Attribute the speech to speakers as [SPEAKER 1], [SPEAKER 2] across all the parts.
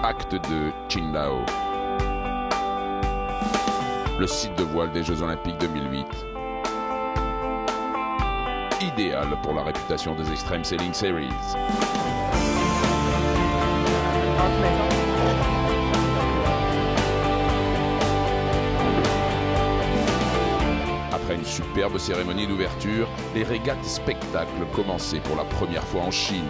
[SPEAKER 1] Acte 2, Qingdao. Le site de voile des Jeux Olympiques 2008. Idéal pour la réputation des Extreme Sailing Series. Après une superbe cérémonie d'ouverture, les régates spectacles commençaient pour la première fois en Chine.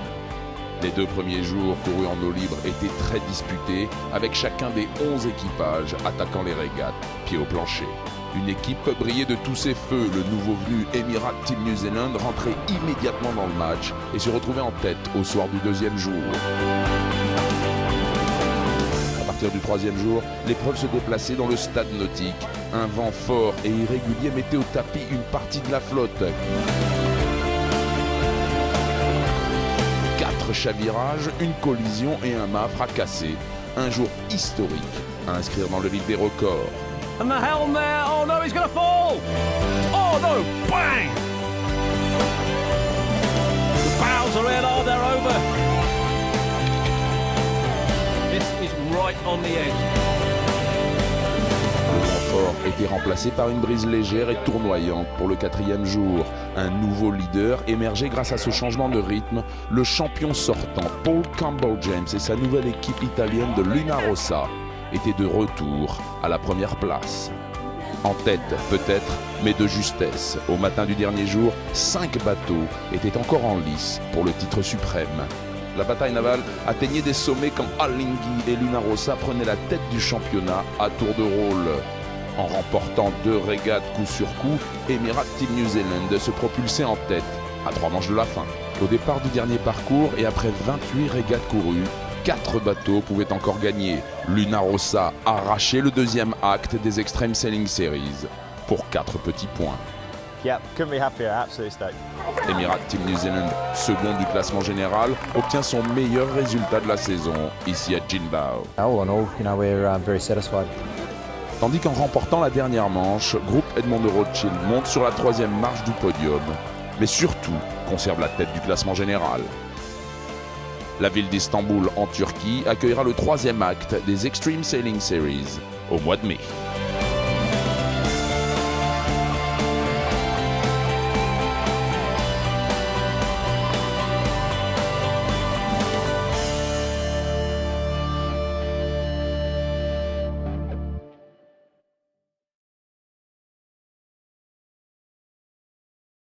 [SPEAKER 1] Les 2 premiers jours courus en eau libre étaient très disputés, avec chacun des 11 équipages attaquant les régates, pied au plancher. Une équipe brillait de tous ses feux. Le nouveau venu Emirat Team New Zealand rentrait immédiatement dans le match et se retrouvait en tête au soir du 2e jour. À partir du 3e jour, l'épreuve se déplaçait dans le stade nautique. Un vent fort et irrégulier mettait au tapis une partie de la flotte. 4 chavirages, une collision et un mât fracassé. Un jour historique à inscrire dans le livre des records.
[SPEAKER 2] And the helm there, oh no, he's gonna fall! Oh no, bang! The bows are in, oh, they're over. This is right on the edge.
[SPEAKER 1] Le vent fort était remplacé par une brise légère et tournoyante pour le 4e jour. Un nouveau leader émergeait grâce à ce changement de rythme. Le champion sortant, Paul Campbell James et sa nouvelle équipe italienne de Luna Rossa étaient de retour à la première place. En tête peut-être, mais de justesse. Au matin du dernier jour, 5 bateaux étaient encore en lice pour le titre suprême. La bataille navale atteignait des sommets quand Alinghi et Luna Rossa prenaient la tête du championnat à tour de rôle. En remportant 2 régates coup sur coup, Emirat Team New Zealand se propulsait en tête à 3 manches de la fin. Au départ du dernier parcours et après 28 régates courues, 4 bateaux pouvaient encore gagner. Luna Rossa arrachait le 2e acte des Extreme Sailing Series pour 4 petits points.
[SPEAKER 3] Yeah, couldn't be happier, absolutely stoked.
[SPEAKER 1] Emirat Team New Zealand, second du classement général, obtient son meilleur résultat de la saison ici à Qingdao.
[SPEAKER 3] All in all, we're very satisfied.
[SPEAKER 1] Tandis qu'en remportant la dernière manche, Groupe Edmond de Rothschild monte sur la 3e marche du podium, mais surtout conserve la tête du classement général. La ville d'Istanbul en Turquie accueillera le 3e acte des Extreme Sailing Series au mois de mai.